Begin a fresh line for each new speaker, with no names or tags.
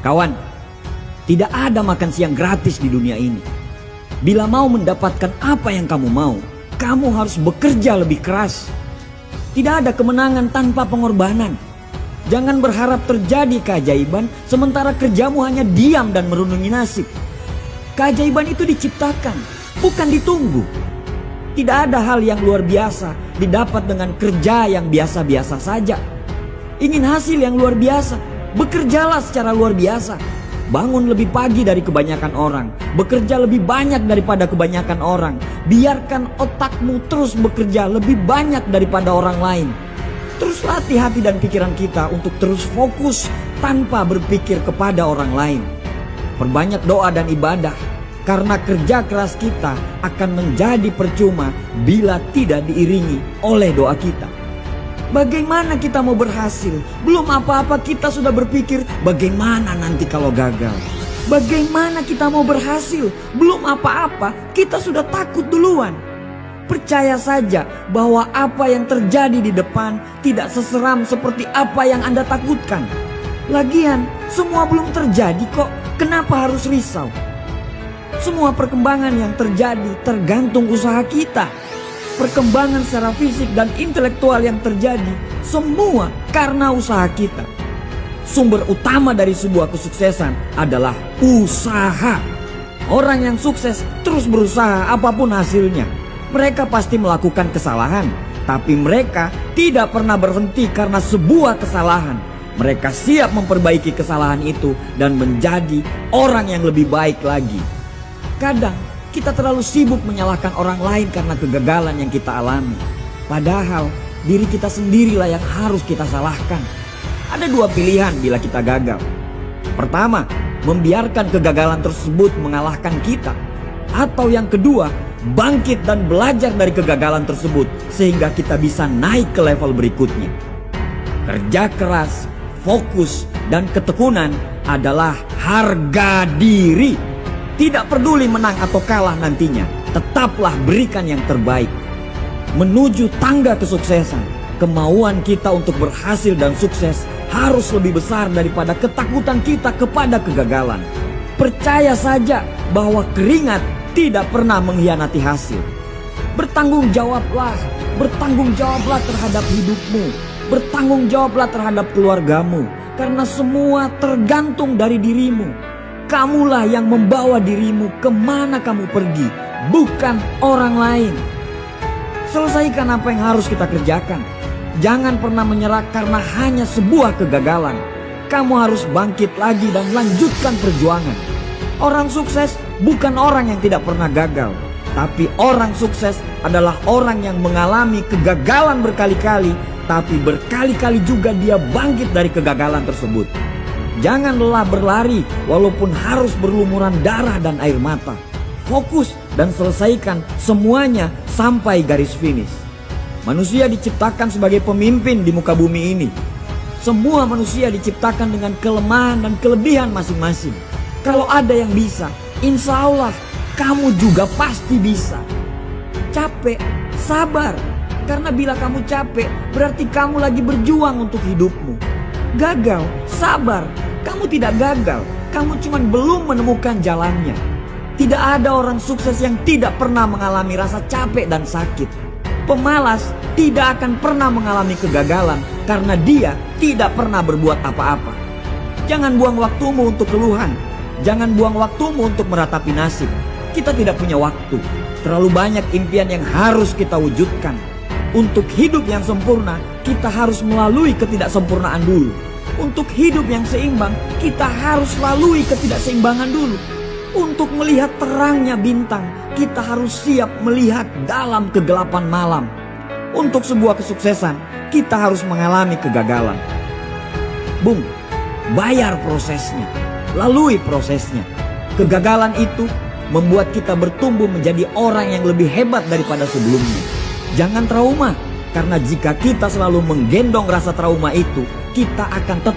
Kawan, tidak ada makan siang gratis di dunia ini. Bila mau mendapatkan apa yang kamu mau, kamu harus bekerja lebih keras. Tidak ada kemenangan tanpa pengorbanan. Jangan berharap terjadi keajaiban sementara kerjamu hanya diam dan merenungi nasib. Keajaiban itu diciptakan, bukan ditunggu. Tidak ada hal yang luar biasa didapat dengan kerja yang biasa-biasa saja. Ingin hasil yang luar biasa, bekerjalah secara luar biasa. Bangun lebih pagi dari kebanyakan orang, bekerja lebih banyak daripada kebanyakan orang. Biarkan otakmu terus bekerja lebih banyak daripada orang lain. Terus latih hati dan pikiran kita untuk terus fokus tanpa berpikir kepada orang lain. Perbanyak doa dan ibadah, karena kerja keras kita akan menjadi percuma bila tidak diiringi oleh doa kita. Bagaimana kita mau berhasil? Belum apa-apa kita sudah berpikir bagaimana nanti kalau gagal. Bagaimana kita mau berhasil? Belum apa-apa kita sudah takut duluan. Percaya saja bahwa apa yang terjadi di depan tidak seseram seperti apa yang Anda takutkan. Lagian semua belum terjadi kok, kenapa harus risau? Semua perkembangan yang terjadi tergantung usaha kita. Perkembangan secara fisik dan intelektual yang terjadi semua karena usaha kita. Sumber utama dari sebuah kesuksesan adalah usaha. Orang yang sukses terus berusaha apapun hasilnya. Mereka pasti melakukan kesalahan, tapi mereka tidak pernah berhenti karena sebuah kesalahan. Mereka siap memperbaiki kesalahan itu dan menjadi orang yang lebih baik lagi. Kadang kita terlalu sibuk menyalahkan orang lain karena kegagalan yang kita alami. Padahal diri kita sendirilah yang harus kita salahkan. Ada dua pilihan bila kita gagal. Pertama, membiarkan kegagalan tersebut mengalahkan kita. Atau yang kedua, bangkit dan belajar dari kegagalan tersebut sehingga kita bisa naik ke level berikutnya. Kerja keras, fokus, dan ketekunan adalah harga diri. Tidak peduli menang atau kalah nantinya, tetaplah berikan yang terbaik. Menuju tangga kesuksesan, kemauan kita untuk berhasil dan sukses harus lebih besar daripada ketakutan kita kepada kegagalan. Percaya saja bahwa keringat tidak pernah mengkhianati hasil. Bertanggung jawablah terhadap hidupmu. Bertanggung jawablah terhadap keluargamu, karena semua tergantung dari dirimu. Kamulah yang membawa dirimu kemana kamu pergi, bukan orang lain. Selesaikan apa yang harus kita kerjakan. Jangan pernah menyerah karena hanya sebuah kegagalan. Kamu harus bangkit lagi dan lanjutkan perjuangan. Orang sukses bukan orang yang tidak pernah gagal, tapi orang sukses adalah orang yang mengalami kegagalan berkali-kali, tapi berkali-kali juga dia bangkit dari kegagalan tersebut. Jangan lelah berlari walaupun harus berlumuran darah dan air mata. Fokus dan selesaikan semuanya sampai garis finish. Manusia diciptakan sebagai pemimpin di muka bumi ini. Semua manusia diciptakan dengan kelemahan dan kelebihan masing-masing. Kalau ada yang bisa, insya Allah kamu juga pasti bisa. Capek, sabar. Karena bila kamu capek, berarti kamu lagi berjuang untuk hidupmu. Gagal, sabar. Kamu tidak gagal, kamu cuma belum menemukan jalannya. Tidak ada orang sukses yang tidak pernah mengalami rasa capek dan sakit. Pemalas tidak akan pernah mengalami kegagalan karena dia tidak pernah berbuat apa-apa. Jangan buang waktumu untuk keluhan. Jangan buang waktumu untuk meratapi nasib. Kita tidak punya waktu. Terlalu banyak impian yang harus kita wujudkan. Untuk hidup yang sempurna, kita harus melalui ketidaksempurnaan dulu. Untuk hidup yang seimbang, kita harus lalui ketidakseimbangan dulu. Untuk melihat terangnya bintang, kita harus siap melihat dalam kegelapan malam. Untuk sebuah kesuksesan, kita harus mengalami kegagalan. Bung, bayar prosesnya, lalui prosesnya. Kegagalan itu membuat kita bertumbuh menjadi orang yang lebih hebat daripada sebelumnya. Jangan trauma, karena jika kita selalu menggendong rasa trauma itu, kita akan tetap